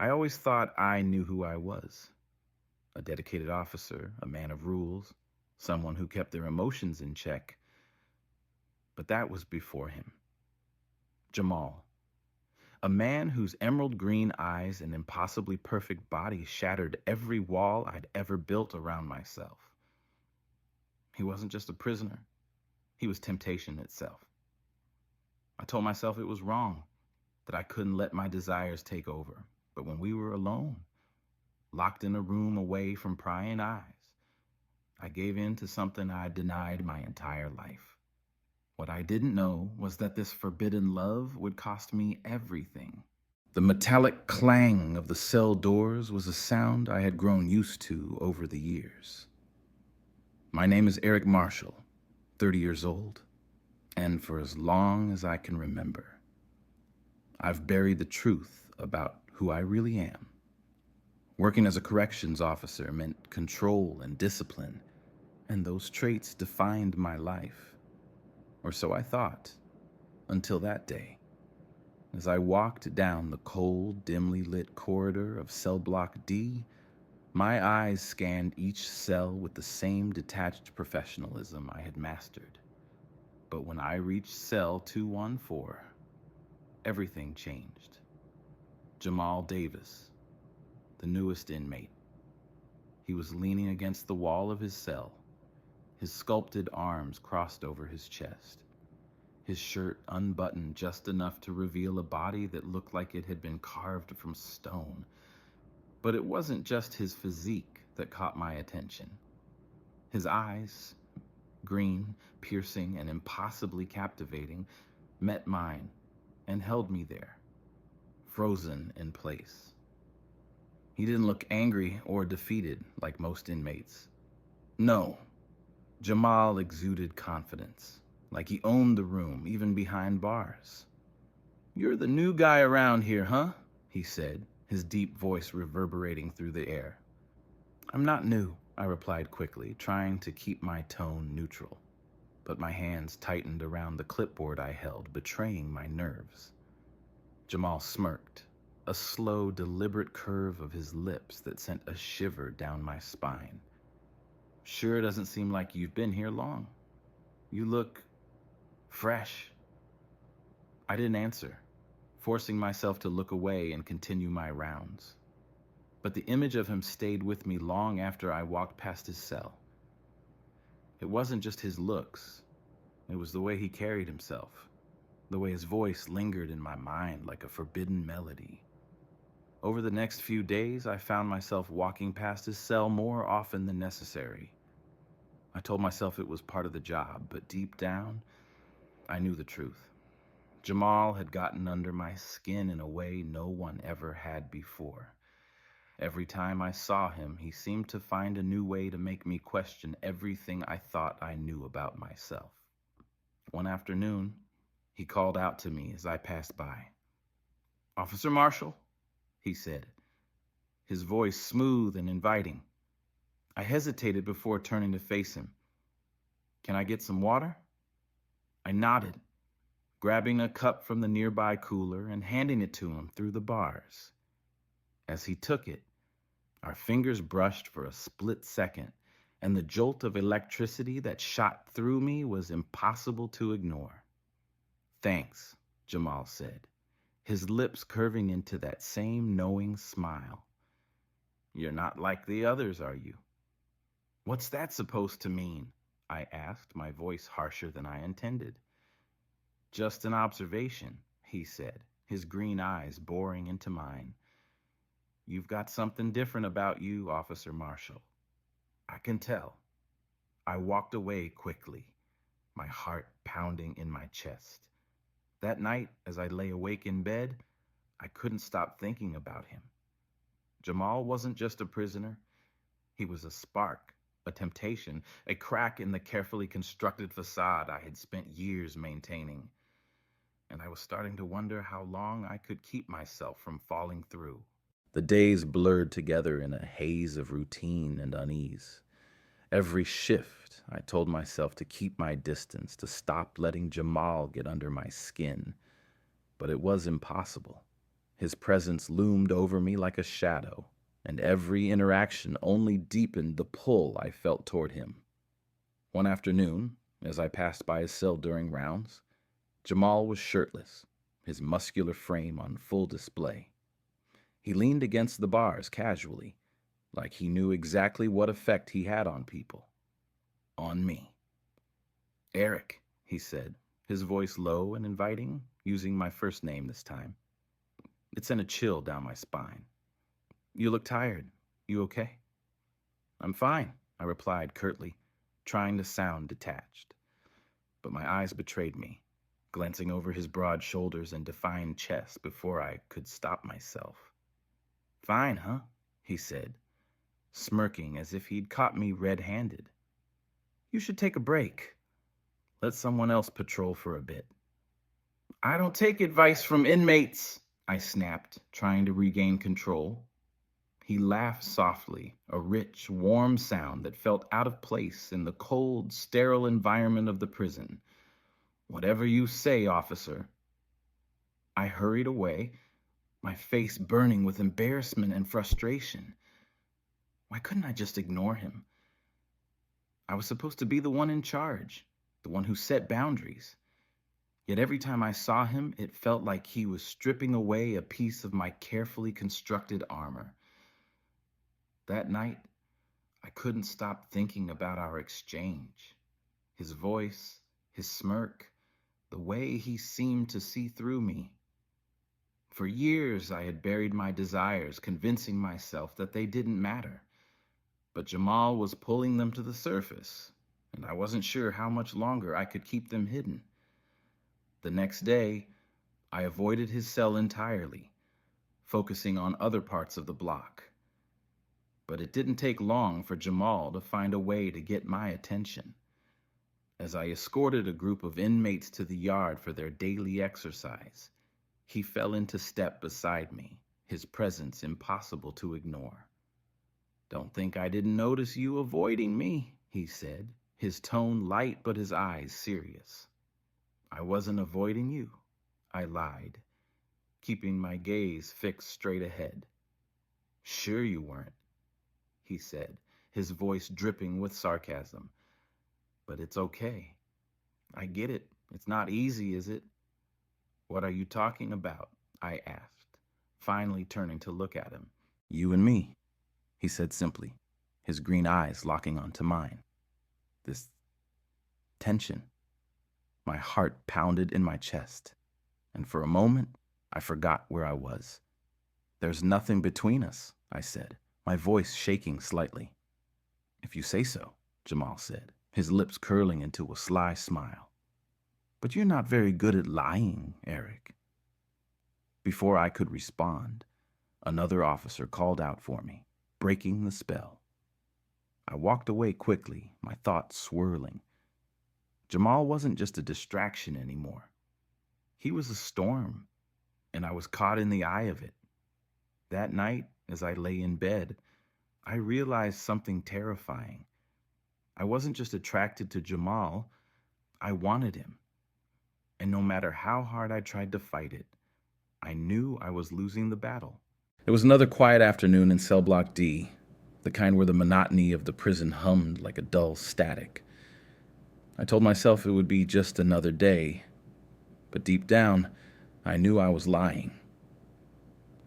I always thought I knew who I was: a dedicated officer, a man of rules, someone who kept their emotions in check. But that was before him. Jamal, a man whose emerald green eyes and impossibly perfect body shattered every wall I'd ever built around myself. He wasn't just a prisoner, he was temptation itself. I told myself it was wrong, that I couldn't let my desires take over. But when we were alone, locked in a room away from prying eyes, I gave in to something I denied my entire life. What I didn't know was that this forbidden love would cost me everything. The metallic clang of the cell doors was a sound I had grown used to over the years. My name is Eric Marshall, 30 years old, and for as long as I can remember, I've buried the truth about who I really am. Working as a corrections officer meant control and discipline, and those traits defined my life. Or so I thought, until that day. As I walked down the cold, dimly lit corridor of cell block D, my eyes scanned each cell with the same detached professionalism I had mastered. But when I reached cell 214, everything changed. Jamal Davis, the newest inmate. He was leaning against the wall of his cell, his sculpted arms crossed over his chest, his shirt unbuttoned just enough to reveal a body that looked like it had been carved from stone. But it wasn't just his physique that caught my attention. His eyes, green, piercing, and impossibly captivating, met mine and held me there, frozen in place. He didn't look angry or defeated like most inmates. No, Jamal exuded confidence, like he owned the room, even behind bars. "You're the new guy around here, huh?" he said, his deep voice reverberating through the air. "I'm not new," I replied quickly, trying to keep my tone neutral. But my hands tightened around the clipboard I held, betraying my nerves. Jamal smirked, a slow, deliberate curve of his lips that sent a shiver down my spine. "Sure doesn't seem like you've been here long. You look fresh." I didn't answer, forcing myself to look away and continue my rounds. But the image of him stayed with me long after I walked past his cell. It wasn't just his looks. It was the way he carried himself, the way his voice lingered in my mind like a forbidden melody. Over the next few days, I found myself walking past his cell more often than necessary. I told myself it was part of the job, but deep down, I knew the truth. Jamal had gotten under my skin in a way no one ever had before. Every time I saw him, he seemed to find a new way to make me question everything I thought I knew about myself. One afternoon, he called out to me as I passed by. "Officer Marshall," he said, his voice smooth and inviting. I hesitated before turning to face him. "Can I get some water?" I nodded, grabbing a cup from the nearby cooler and handing it to him through the bars. As he took it, our fingers brushed for a split second, and the jolt of electricity that shot through me was impossible to ignore. "Thanks," Jamal said, his lips curving into that same knowing smile. "You're not like the others, are you?" "What's that supposed to mean?" I asked, my voice harsher than I intended. "Just an observation," he said, his green eyes boring into mine. "You've got something different about you, Officer Marshall. I can tell." I walked away quickly, my heart pounding in my chest. That night, as I lay awake in bed, I couldn't stop thinking about him. Jamal wasn't just a prisoner. He was a spark, a temptation, a crack in the carefully constructed facade I had spent years maintaining. And I was starting to wonder how long I could keep myself from falling through. The days blurred together in a haze of routine and unease. Every shift, I told myself to keep my distance, to stop letting Jamal get under my skin. But it was impossible. His presence loomed over me like a shadow, and every interaction only deepened the pull I felt toward him. One afternoon, as I passed by his cell during rounds, Jamal was shirtless, his muscular frame on full display. He leaned against the bars casually, like he knew exactly what effect he had on people. On me. "Eric," he said, his voice low and inviting, using my first name this time. It sent a chill down my spine. "You look tired. You okay?" "I'm fine," I replied curtly, trying to sound detached. But my eyes betrayed me, glancing over his broad shoulders and defined chest before I could stop myself. "Fine, huh?" he said, smirking as if he'd caught me red-handed. "You should take a break. Let someone else patrol for a bit." "I don't take advice from inmates," I snapped, trying to regain control. He laughed softly, a rich, warm sound that felt out of place in the cold, sterile environment of the prison. "Whatever you say, officer." I hurried away, my face burning with embarrassment and frustration. Why couldn't I just ignore him? I was supposed to be the one in charge, the one who set boundaries. Yet every time I saw him, it felt like he was stripping away a piece of my carefully constructed armor. That night, I couldn't stop thinking about our exchange. His voice, his smirk, the way he seemed to see through me. For years, I had buried my desires, convincing myself that they didn't matter. But Jamal was pulling them to the surface, and I wasn't sure how much longer I could keep them hidden. The next day, I avoided his cell entirely, focusing on other parts of the block. But it didn't take long for Jamal to find a way to get my attention. As I escorted a group of inmates to the yard for their daily exercise, he fell into step beside me, his presence impossible to ignore. "Don't think I didn't notice you avoiding me," he said, his tone light but his eyes serious. "I wasn't avoiding you," I lied, keeping my gaze fixed straight ahead. "Sure you weren't," he said, his voice dripping with sarcasm. "But it's okay. I get it. It's not easy, is it?" "What are you talking about?" I asked, finally turning to look at him. "You and me," he said simply, his green eyes locking onto mine. This tension. My heart pounded in my chest, and for a moment, I forgot where I was. "There's nothing between us," I said, my voice shaking slightly. "If you say so," Jamal said, his lips curling into a sly smile. "But you're not very good at lying, Eric." Before I could respond, another officer called out for me, breaking the spell. I walked away quickly, my thoughts swirling. Jamal wasn't just a distraction anymore. He was a storm, and I was caught in the eye of it. That night, as I lay in bed, I realized something terrifying. I wasn't just attracted to Jamal, I wanted him. And no matter how hard I tried to fight it, I knew I was losing the battle. It was another quiet afternoon in Cell Block D, the kind where the monotony of the prison hummed like a dull static. I told myself it would be just another day, but deep down, I knew I was lying.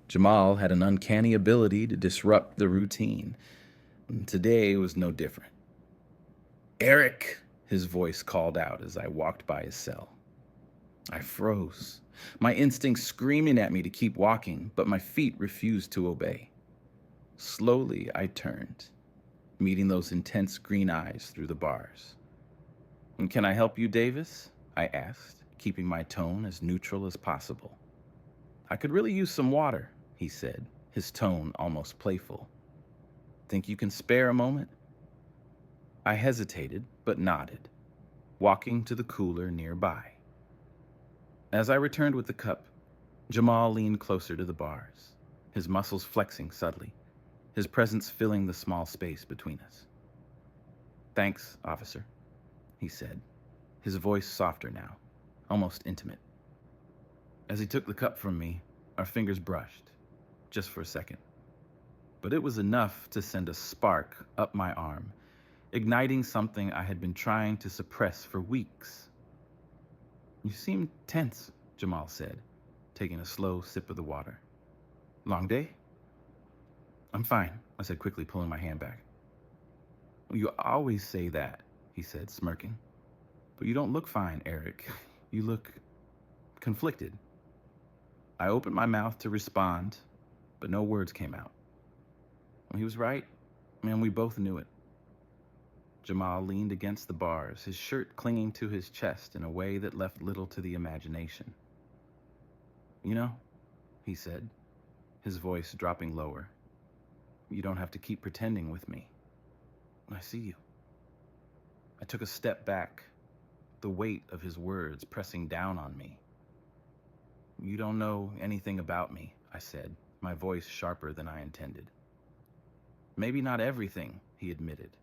Jamal had an uncanny ability to disrupt the routine, and today was no different. "Eric," his voice called out as I walked by his cell. I froze, my instincts screaming at me to keep walking, but my feet refused to obey. Slowly, I turned, meeting those intense green eyes through the bars. "And can I help you, Davis?" I asked, keeping my tone as neutral as possible. "I could really use some water," he said, his tone almost playful. "Think you can spare a moment?" I hesitated, but nodded, walking to the cooler nearby. As I returned with the cup, Jamal leaned closer to the bars, his muscles flexing subtly, his presence filling the small space between us. "Thanks, officer," he said, his voice softer now, almost intimate. As he took the cup from me, Our fingers brushed, just for a second. But it was enough to send a spark up my arm, igniting something I had been trying to suppress for weeks. "You seem tense," Jamal said, taking a slow sip of the water. "Long day?" "I'm fine," I said quickly, pulling my hand back. "You always say that," he said, smirking. "But you don't look fine, Eric. You look conflicted." I opened my mouth to respond, but no words came out. He was right, and we both knew it. Jamal leaned against the bars, his shirt clinging to his chest in a way that left little to the imagination. "You know," he said, his voice dropping lower, "you don't have to keep pretending with me. I see you." I took a step back, the weight of his words pressing down on me. "You don't know anything about me," I said, my voice sharper than I intended. "Maybe not everything," he admitted,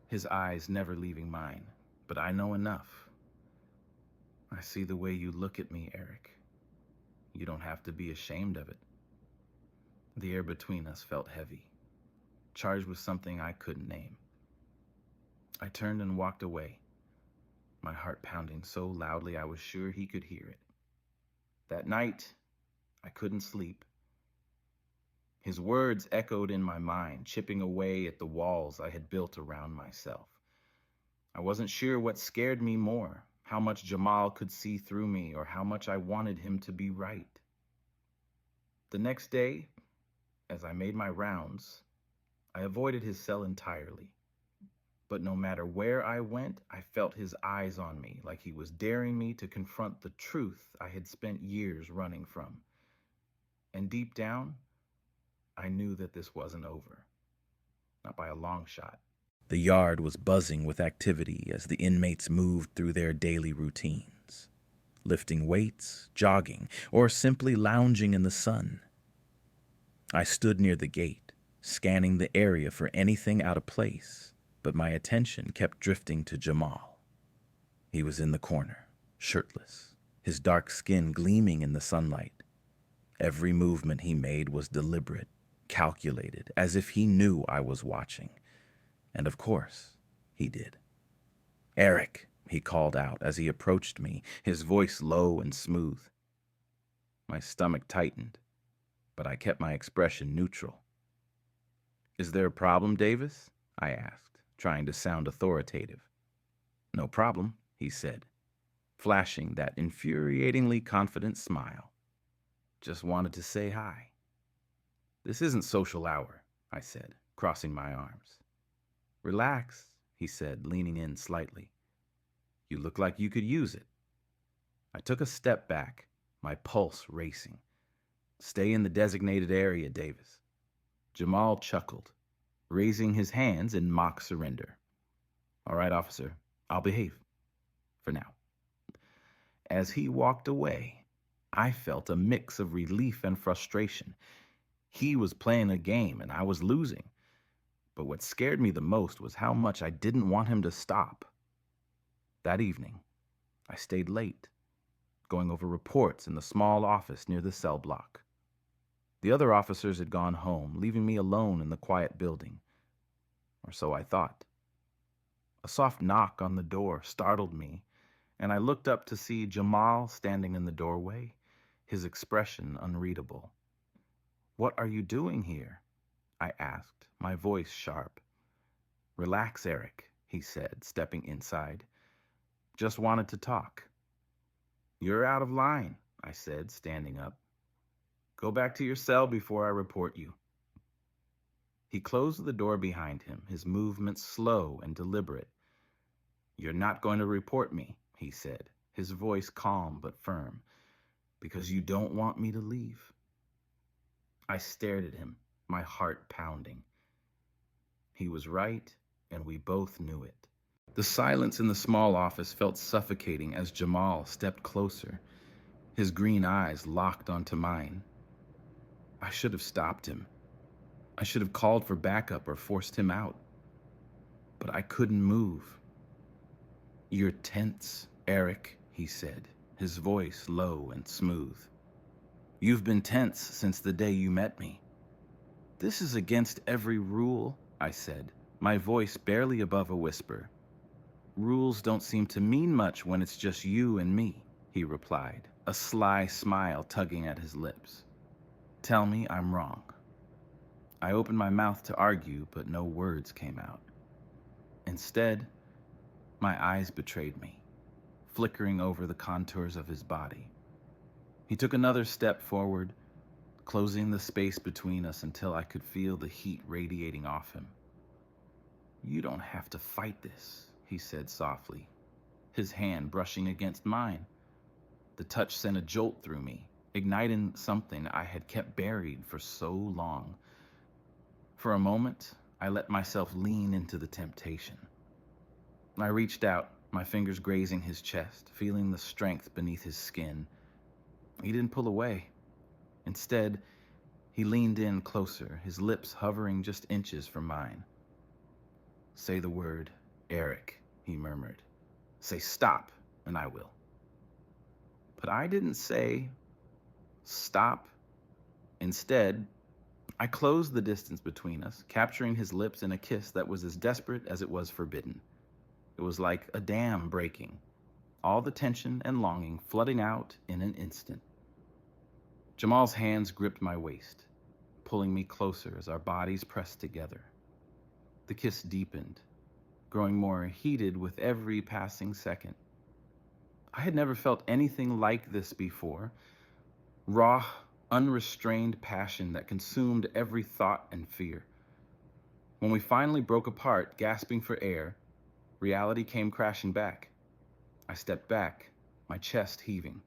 his eyes never leaving mine, "but I know enough. I see the way you look at me, Eric. You don't have to be ashamed of it." The air between us felt heavy, charged with something I couldn't name. I turned and walked away, my heart pounding so loudly I was sure he could hear it. That night, I couldn't sleep. His words echoed in my mind, chipping away at the walls I had built around myself. I wasn't sure what scared me more, how much Jamal could see through me or how much I wanted him to be right. The next day, as I made my rounds, I avoided his cell entirely. But no matter where I went, I felt his eyes on me, like he was daring me to confront the truth I had spent years running from. And deep down, I knew that this wasn't over. Not by a long shot. The yard was buzzing with activity as the inmates moved through their daily routines, lifting weights, jogging, or simply lounging in the sun. I stood near the gate, scanning the area for anything out of place, but my attention kept drifting to Jamal. He was in the corner, shirtless, his dark skin gleaming in the sunlight. Every movement he made was deliberate, calculated, as if he knew I was watching. And of course, he did. "Eric," he called out as he approached me, his voice low and smooth. My stomach tightened, but I kept my expression neutral. "Is there a problem, Davis?" I asked, trying to sound authoritative. "No problem," he said, flashing that infuriatingly confident smile. "Just wanted to say hi." "This isn't social hour," I said, crossing my arms. "Relax," he said, leaning in slightly. "You look like you could use it." I took a step back, my pulse racing. "Stay in the designated area, Davis." Jamal chuckled, raising his hands in mock surrender. "All right, officer, I'll behave. For now." As he walked away, I felt a mix of relief and frustration. He was playing a game and I was losing. But what scared me the most was how much I didn't want him to stop. That evening, I stayed late, going over reports in the small office near the cell block. The other officers had gone home, leaving me alone in the quiet building. Or so I thought. A soft knock on the door startled me, and I looked up to see Jamal standing in the doorway, his expression unreadable. "What are you doing here?" I asked, my voice sharp. "Relax, Eric," he said, stepping inside. "Just wanted to talk." "You're out of line," I said, standing up. "Go back to your cell before I report you." He closed the door behind him, his movements slow and deliberate. "You're not going to report me," he said, his voice calm but firm, "because you don't want me to leave." I stared at him, my heart pounding. He was right, and we both knew it. The silence in the small office felt suffocating as Jamal stepped closer, his green eyes locked onto mine. I should have stopped him. I should have called for backup or forced him out. But I couldn't move. "You're tense, Eric," he said, his voice low and smooth. You've been tense since the day you met me. This is against every rule, I said, my voice barely above a whisper. Rules don't seem to mean much when it's just you and me, he replied, a sly smile tugging at his lips. Tell me I'm wrong. I opened my mouth to argue, but no words came out. Instead, my eyes betrayed me, flickering over the contours of his body. He took another step forward, closing the space between us until I could feel the heat radiating off him. You don't have to fight this, he said softly, his hand brushing against mine. The touch sent a jolt through me, igniting something I had kept buried for so long. For a moment, I let myself lean into the temptation. I reached out, my fingers grazing his chest, feeling the strength beneath his skin. He didn't pull away. Instead, he leaned in closer, his lips hovering just inches from mine. Say the word, Eric, he murmured. Say stop, and I will. But I didn't say stop. Instead, I closed the distance between us, capturing his lips in a kiss that was as desperate as it was forbidden. It was like a dam breaking, all the tension and longing flooding out in an instant. Jamal's hands gripped my waist, pulling me closer as our bodies pressed together. The kiss deepened, growing more heated with every passing second. I had never felt anything like this before. Raw, unrestrained passion that consumed every thought and fear. When we finally broke apart, gasping for air, reality came crashing back. I stepped back, my chest heaving.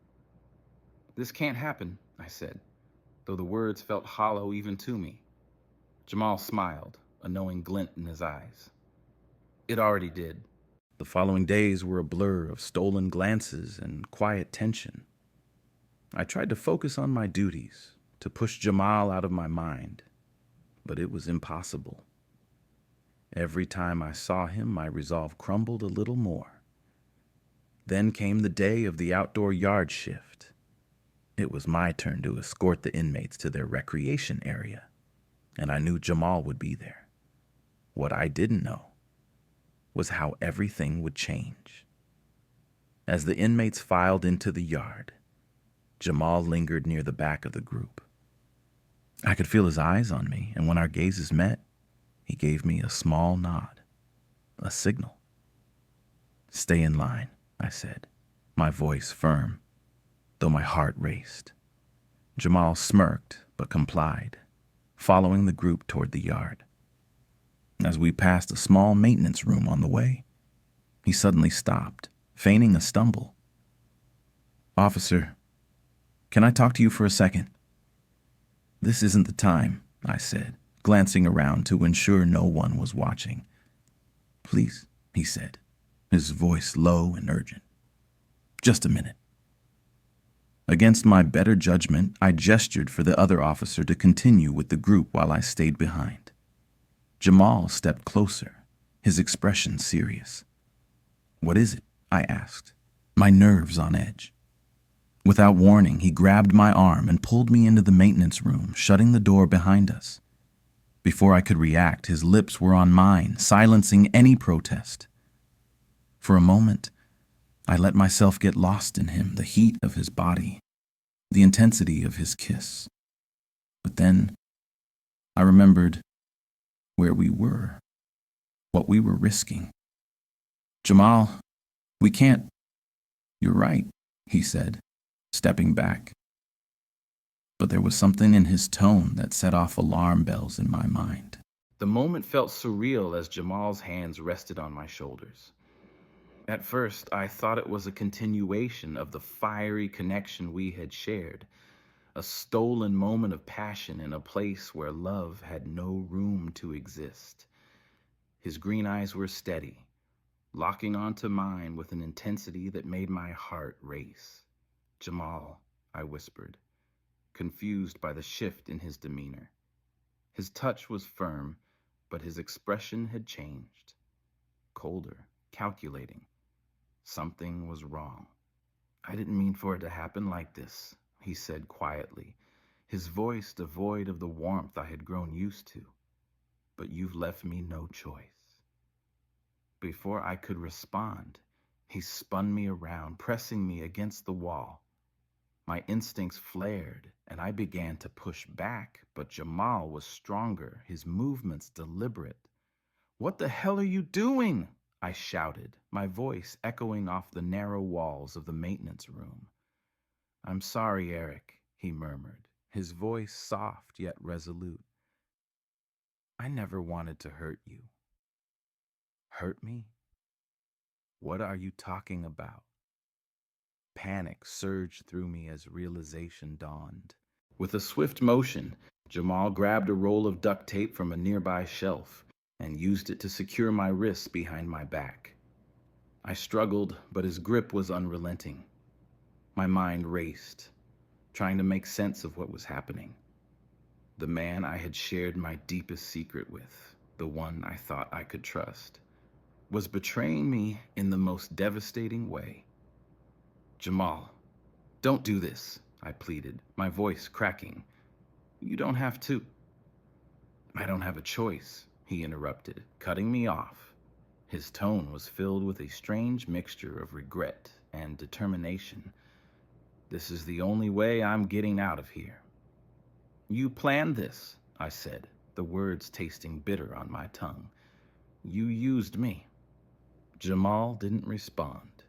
This can't happen, I said, though the words felt hollow even to me. Jamal smiled, a knowing glint in his eyes. It already did. The following days were a blur of stolen glances and quiet tension. I tried to focus on my duties, to push Jamal out of my mind, but it was impossible. Every time I saw him, my resolve crumbled a little more. Then came the day of the outdoor yard shift. It was my turn to escort the inmates to their recreation area, and I knew Jamal would be there. What I didn't know was how everything would change. As the inmates filed into the yard, Jamal lingered near the back of the group. I could feel his eyes on me, and when our gazes met, he gave me a small nod, a signal. Stay in line, I said, my voice firm, though my heart raced. Jamal smirked but complied, following the group toward the yard. As we passed a small maintenance room on the way, he suddenly stopped, feigning a stumble. Officer, can I talk to you for a second? This isn't the time, I said, glancing around to ensure no one was watching. Please, he said, his voice low and urgent. Just a minute. Against my better judgment, I gestured for the other officer to continue with the group while I stayed behind. Jamal stepped closer, his expression serious. What is it? I asked, my nerves on edge. Without warning, he grabbed my arm and pulled me into the maintenance room, shutting the door behind us. Before I could react, his lips were on mine, silencing any protest. For a moment, I let myself get lost in him, the heat of his body, the intensity of his kiss. But then I remembered where we were, what we were risking. Jamal, we can't. You're right, he said, stepping back. But there was something in his tone that set off alarm bells in my mind. The moment felt surreal as Jamal's hands rested on my shoulders. At first, I thought it was a continuation of the fiery connection we had shared, a stolen moment of passion in a place where love had no room to exist. His green eyes were steady, locking onto mine with an intensity that made my heart race. Jamal, I whispered, confused by the shift in his demeanor. His touch was firm, but his expression had changed. Colder, calculating. Something was wrong. I didn't mean for it to happen like this, he said quietly, his voice devoid of the warmth I had grown used to. But you've left me no choice. Before I could respond, he spun me around, pressing me against the wall. My instincts flared, and I began to push back, but Jamal was stronger, his movements deliberate. "What the hell are you doing?" I shouted, my voice echoing off the narrow walls of the maintenance room. "I'm sorry, Eric," he murmured, his voice soft yet resolute. "I never wanted to hurt you." Hurt me? What are you talking about? Panic surged through me as realization dawned. With a swift motion, Jamal grabbed a roll of duct tape from a nearby shelf and used it to secure my wrists behind my back. I struggled, but his grip was unrelenting. My mind raced, trying to make sense of what was happening. The man I had shared my deepest secret with, the one I thought I could trust, was betraying me in the most devastating way. "Jamal, don't do this," I pleaded, my voice cracking. "You don't have to." "I don't have a choice," he interrupted, cutting me off. His tone was filled with a strange mixture of regret and determination. "This is the only way I'm getting out of here." "You planned this," I said, the words tasting bitter on my tongue. "You used me." Jamal didn't respond.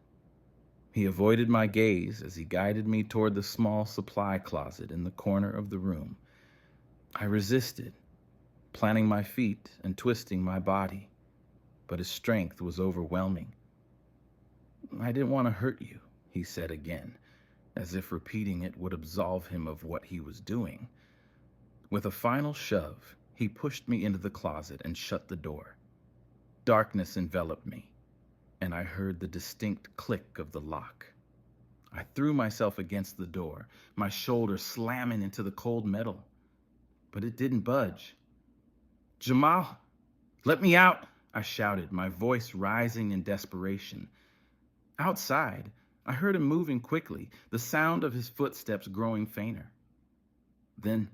He avoided my gaze as he guided me toward the small supply closet in the corner of the room. I resisted, planting my feet and twisting my body, but his strength was overwhelming. "I didn't want to hurt you," he said again, as if repeating it would absolve him of what he was doing. With a final shove, he pushed me into the closet and shut the door. Darkness enveloped me, and I heard the distinct click of the lock. I threw myself against the door, my shoulder slamming into the cold metal, but it didn't budge. "Jamal, let me out," I shouted, my voice rising in desperation. Outside, I heard him moving quickly, the sound of his footsteps growing fainter. Then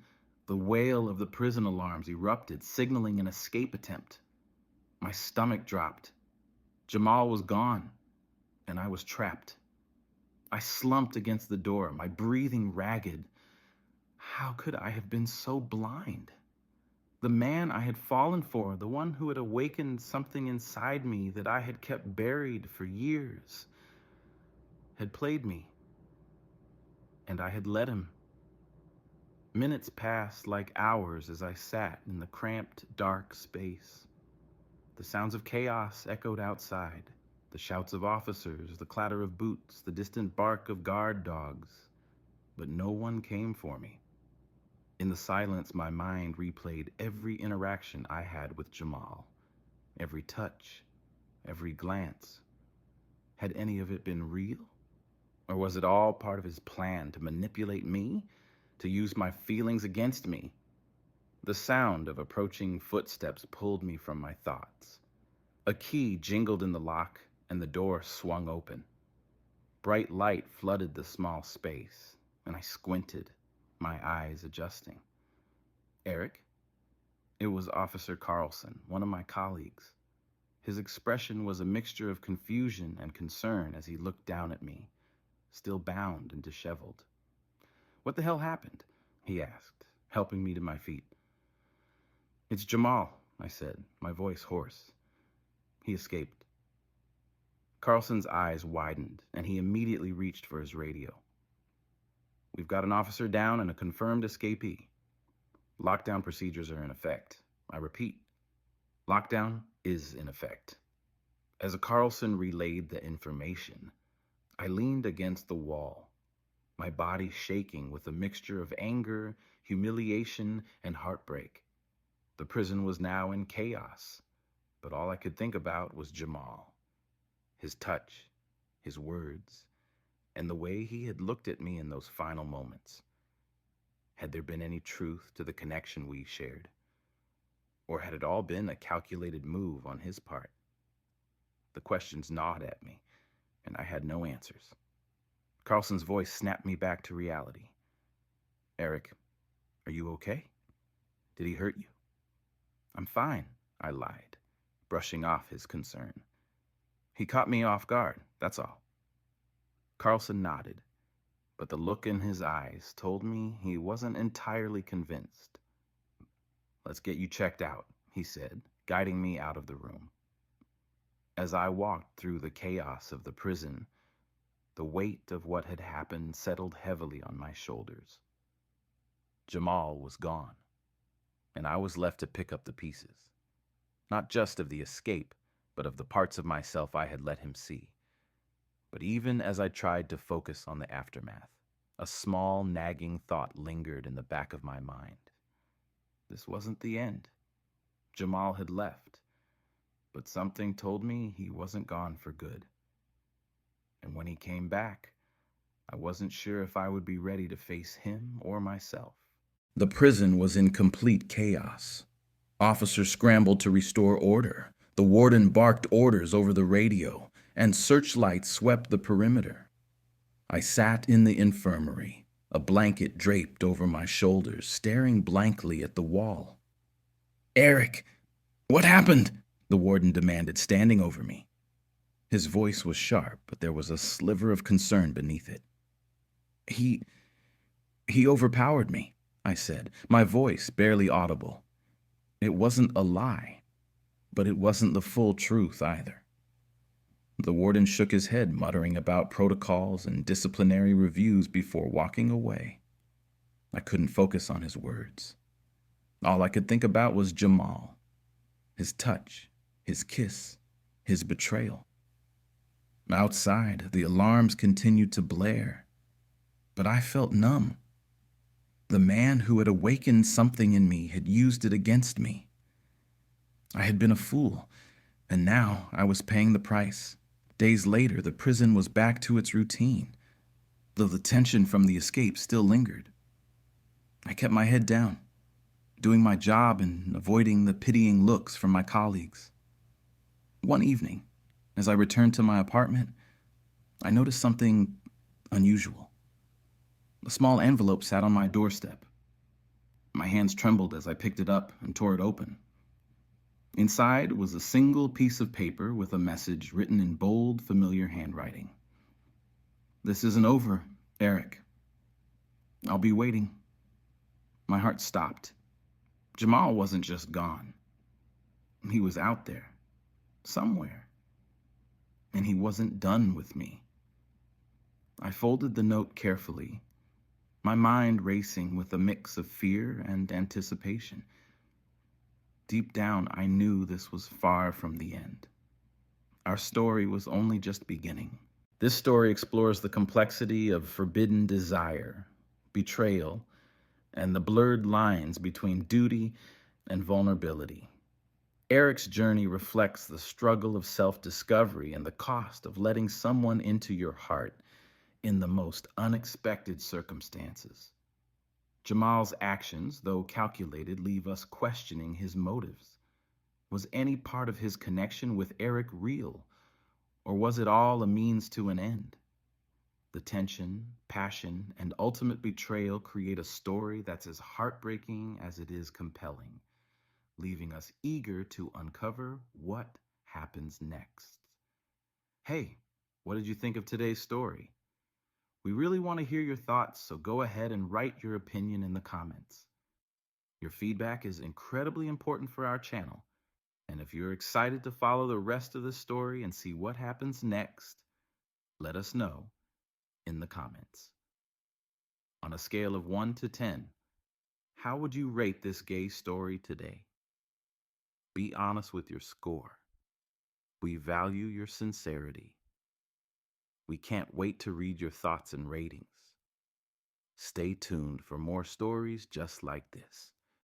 the wail of the prison alarms erupted, signaling an escape attempt. My stomach dropped. Jamal was gone, and I was trapped. I slumped against the door, my breathing ragged. How could I have been so blind? The man I had fallen for, the one who had awakened something inside me that I had kept buried for years, had played me, and I had let him. Minutes passed like hours as I sat in the cramped, dark space. The sounds of chaos echoed outside, the shouts of officers, the clatter of boots, the distant bark of guard dogs, but no one came for me. In the silence, my mind replayed every interaction I had with Jamal, every touch, every glance. Had any of it been real? Or was it all part of his plan to manipulate me, to use my feelings against me? The sound of approaching footsteps pulled me from my thoughts. A key jingled in the lock, and the door swung open. Bright light flooded the small space, and I squinted, my eyes adjusting. "Eric?" It was Officer Carlson, one of my colleagues. His expression was a mixture of confusion and concern as he looked down at me, still bound and disheveled. "What the hell happened?" he asked, helping me to my feet. "It's Jamal," I said, my voice hoarse. "He escaped." Carlson's eyes widened, and he immediately reached for his radio. "We've got an officer down and a confirmed escapee. Lockdown procedures are in effect. I repeat, lockdown is in effect." As Carlson relayed the information, I leaned against the wall, my body shaking with a mixture of anger, humiliation, and heartbreak. The prison was now in chaos, but all I could think about was Jamal, his touch, his words, and the way he had looked at me in those final moments. Had there been any truth to the connection we shared? Or had it all been a calculated move on his part? The questions gnawed at me, and I had no answers. Carlson's voice snapped me back to reality. "Eric, Are you okay? Did he hurt you? I'm fine, I lied, brushing off his concern. He caught me off guard, that's all. Carlson nodded, but the look in his eyes told me he wasn't entirely convinced. Let's get you checked out, he said, guiding me out of the room. As I walked through the chaos of the prison, the weight of what had happened settled heavily on my shoulders. Jamal was gone, and I was left to pick up the pieces, not just of the escape, but of the parts of myself I had let him see. But even as I tried to focus on the aftermath, a small, nagging thought lingered in the back of my mind. This wasn't the end. Jamal had left, but something told me he wasn't gone for good. And when he came back, I wasn't sure if I would be ready to face him or myself. The prison was in complete chaos. Officers scrambled to restore order. The warden barked orders over the radio, and searchlights swept the perimeter. I sat in the infirmary, a blanket draped over my shoulders, staring blankly at the wall. "Eric, what happened?" the warden demanded, standing over me. His voice was sharp, but there was a sliver of concern beneath it. He overpowered me, I said, my voice barely audible. It wasn't a lie, but it wasn't the full truth either. The warden shook his head, muttering about protocols and disciplinary reviews before walking away. I couldn't focus on his words. All I could think about was Jamal, his touch, his kiss, his betrayal. Outside, the alarms continued to blare, but I felt numb. The man who had awakened something in me had used it against me. I had been a fool, and now I was paying the price. Days later, the prison was back to its routine, though the tension from the escape still lingered. I kept my head down, doing my job and avoiding the pitying looks from my colleagues. One evening, as I returned to my apartment, I noticed something unusual. A small envelope sat on my doorstep. My hands trembled as I picked it up and tore it open. Inside was a single piece of paper with a message written in bold, familiar handwriting. "This isn't over, Eric. I'll be waiting." My heart stopped. Jamal wasn't just gone. He was out there, somewhere. And he wasn't done with me. I folded the note carefully, my mind racing with a mix of fear and anticipation. Deep down, I knew this was far from the end. Our story was only just beginning. This story explores the complexity of forbidden desire, betrayal, and the blurred lines between duty and vulnerability. Eric's journey reflects the struggle of self-discovery and the cost of letting someone into your heart in the most unexpected circumstances. Jamal's actions, though calculated, leave us questioning his motives. Was any part of his connection with Eric real, or was it all a means to an end? The tension, passion, and ultimate betrayal create a story that's as heartbreaking as it is compelling, leaving us eager to uncover what happens next. Hey, what did you think of today's story? We really want to hear your thoughts, so go ahead and write your opinion in the comments. Your feedback is incredibly important for our channel, and if you're excited to follow the rest of the story and see what happens next, let us know in the comments. On a scale of 1 to 10, how would you rate this gay story today? Be honest with your score. We value your sincerity. We can't wait to read your thoughts and ratings. Stay tuned for more stories just like this.